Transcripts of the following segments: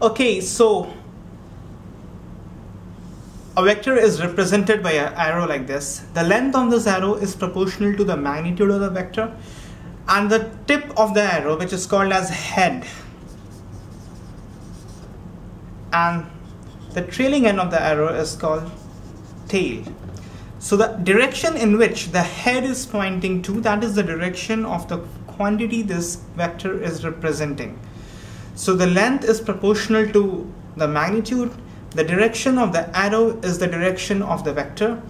Okay, so a vector is represented by an arrow like this. The length of this arrow is proportional to the magnitude of the vector, and the tip of the arrow, which is called as head, and the trailing end of the arrow is called tail. So the direction in which the head is pointing to, that is the direction of the quantity this vector is representing. So the length is proportional to the magnitude, the direction of the arrow is the direction of the vector,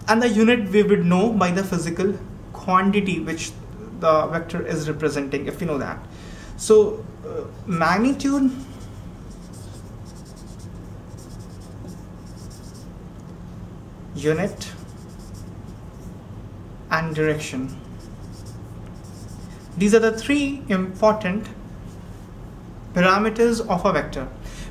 and the unit we would know by the physical quantity which the vector is representing, if you know that. So magnitude unit and direction. These are the three important parameters of a vector.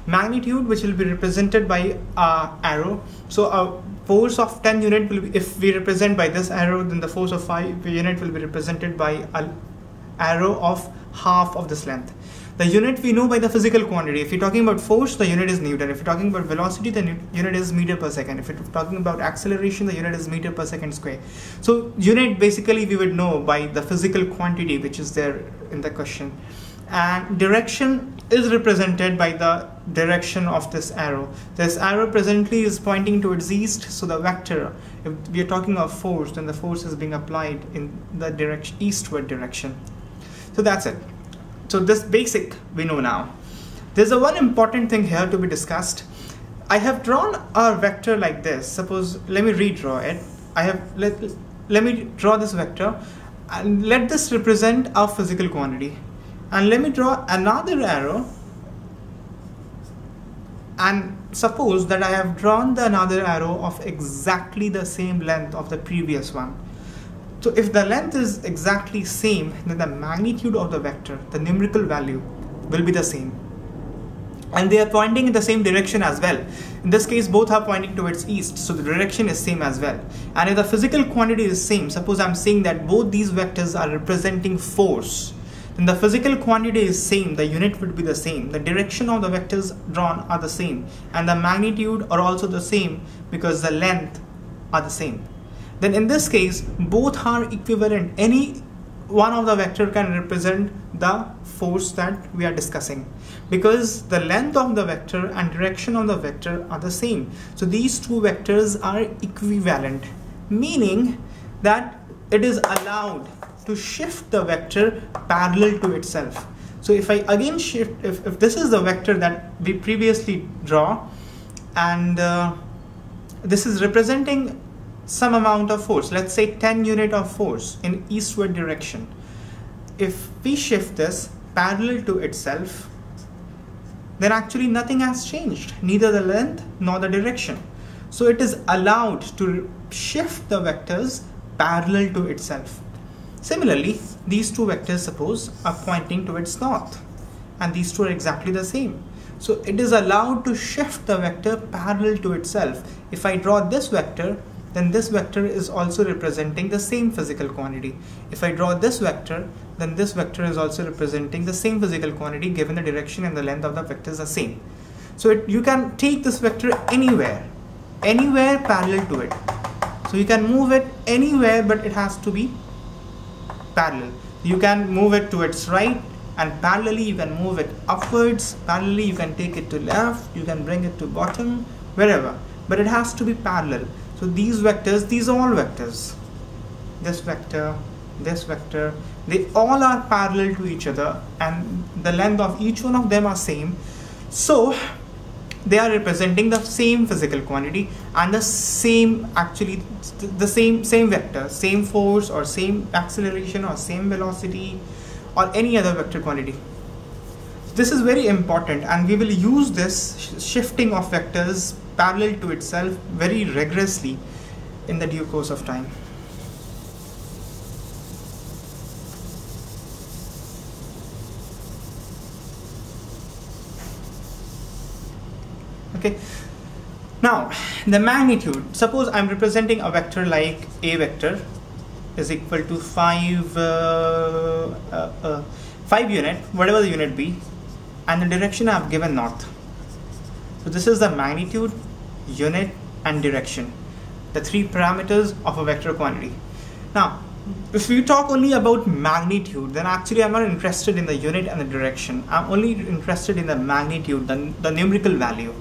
Magnitude, which will be represented by arrow. So a force of 10 unit will be, if we represent by this arrow, then the force of 5 unit will be represented by an arrow of half of this length. The unit we know by the physical quantity. If you're talking about force, the unit is Newton. If you're talking about velocity, the unit is meter per second. If you're talking about acceleration, the unit is meter per second square. So unit basically we would know by the physical quantity which is there in the question. And direction is represented by the direction of this arrow. This arrow presently is pointing towards east, so the vector, if we are talking of force, then the force is being applied in the direction, eastward direction. So that's it. So this basic we know now. There's a one important thing here to be discussed. I have drawn a vector like this. Suppose, let me redraw it. Let me draw this vector and let this represent our physical quantity. And let me draw another arrow, and suppose that I have drawn another arrow of exactly the same length of the previous one. So if the length is exactly same, then the magnitude of the vector, the numerical value, will be the same. And they are pointing in the same direction as well. In this case, both are pointing towards east, so the direction is same as well. And if the physical quantity is same, suppose I'm saying that both these vectors are representing force, then the physical quantity is same, the unit would be the same, the direction of the vectors drawn are the same, and the magnitude are also the same because the length are the same. Then in this case, both are equivalent. Any one of the vector can represent the force that we are discussing, because the length of the vector and direction of the vector are the same. So these two vectors are equivalent, meaning that it is allowed to shift the vector parallel to itself. So if I again shift, if this is the vector that we previously draw, and this is representing some amount of force, let's say 10 unit of force in eastward direction. If we shift this parallel to itself, then actually nothing has changed, neither the length nor the direction. So it is allowed to shift the vectors parallel to itself. Similarly, these two vectors, suppose, are pointing towards north, and these two are exactly the same. So it is allowed to shift the vector parallel to itself. If I draw this vector, then this vector is also representing the same physical quantity. If I draw this vector, then this vector is also representing the same physical quantity given the direction and the length of the vectors are same. So you can take this vector anywhere parallel to it. So you can move it anywhere, but it has to be parallel. You can move it to its right, and parallelly you can move it upwards. Parallelly you can take it to left, you can bring it to bottom, wherever, but it has to be parallel. So these vectors, these are all vectors. This vector, they all are parallel to each other, and the length of each one of them are same. So they are representing the same physical quantity and the same, actually the same vector, same force or same acceleration or same velocity or any other vector quantity. This is very important, and we will use this shifting of vectors parallel to itself very rigorously in the due course of time. Okay, now the magnitude. Suppose I'm representing a vector like a vector is equal to 5 unit, whatever the unit be, and the direction I've given north. So this is the magnitude, unit, and direction, the three parameters of a vector quantity. Now, if we talk only about magnitude, then actually I'm not interested in the unit and the direction. I'm only interested in the magnitude, the numerical value.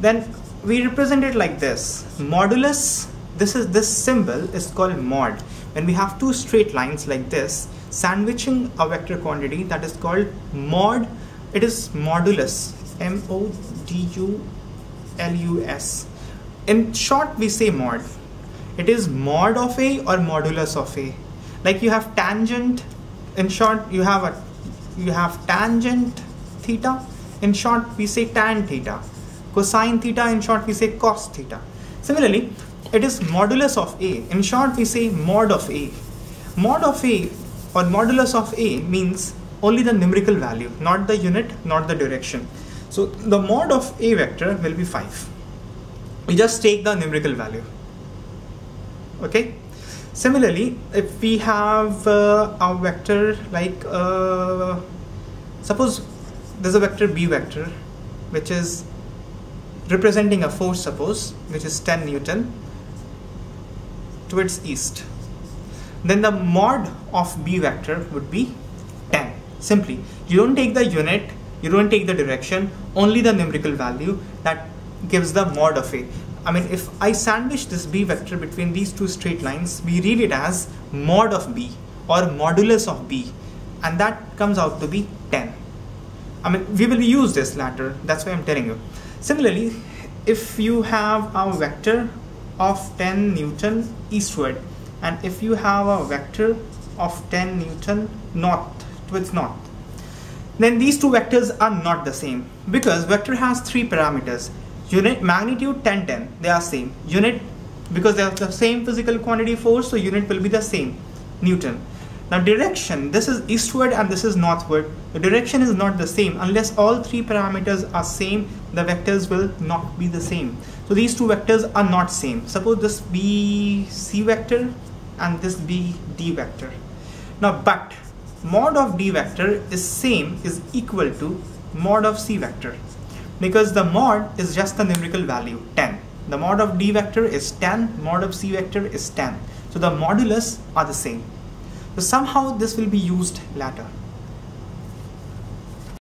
Then we represent it like this. Modulus, this symbol is called mod. When we have two straight lines like this, sandwiching a vector quantity, that is called mod. It is modulus, M-O-D-U-L-U-S. In short, we say mod. It is mod of A or modulus of A. Like you have tangent, in short you have tangent theta. In short we say tan theta. Cosine theta, in short we say cos theta. Similarly, it is modulus of A. In short we say mod of A. Mod of A or modulus of A means only the numerical value, not the unit, not the direction. So the mod of A vector will be 5. We just take the numerical value. Okay. Similarly, if we have a vector like suppose there's a vector B vector which is representing a force, suppose, which is 10 Newton towards east, then the mod of B vector would be 10. Simply, you don't take the unit, you don't take the direction, only the numerical value that gives the mod of A. I mean, if I sandwich this B vector between these two straight lines, we read it as mod of B or modulus of B, and that comes out to be 10. I mean, we will use this later, that's why I'm telling you. Similarly, if you have a vector of 10 Newton eastward, and if you have a vector of 10 Newton north towards north, then these two vectors are not the same, because vector has three parameters. Unit, magnitude, 10, 10, they are same. Unit, because they have the same physical quantity force, so unit will be the same, Newton. Now direction, this is eastward and this is northward. The direction is not the same. Unless all three parameters are same, the vectors will not be the same. So these two vectors are not same. Suppose this be C vector and this be D vector. Now, but mod of D vector is equal to mod of C vector, because the mod is just the numerical value 10. The mod of D vector is 10, mod of C vector is 10. So the modulus are the same. So somehow this will be used later.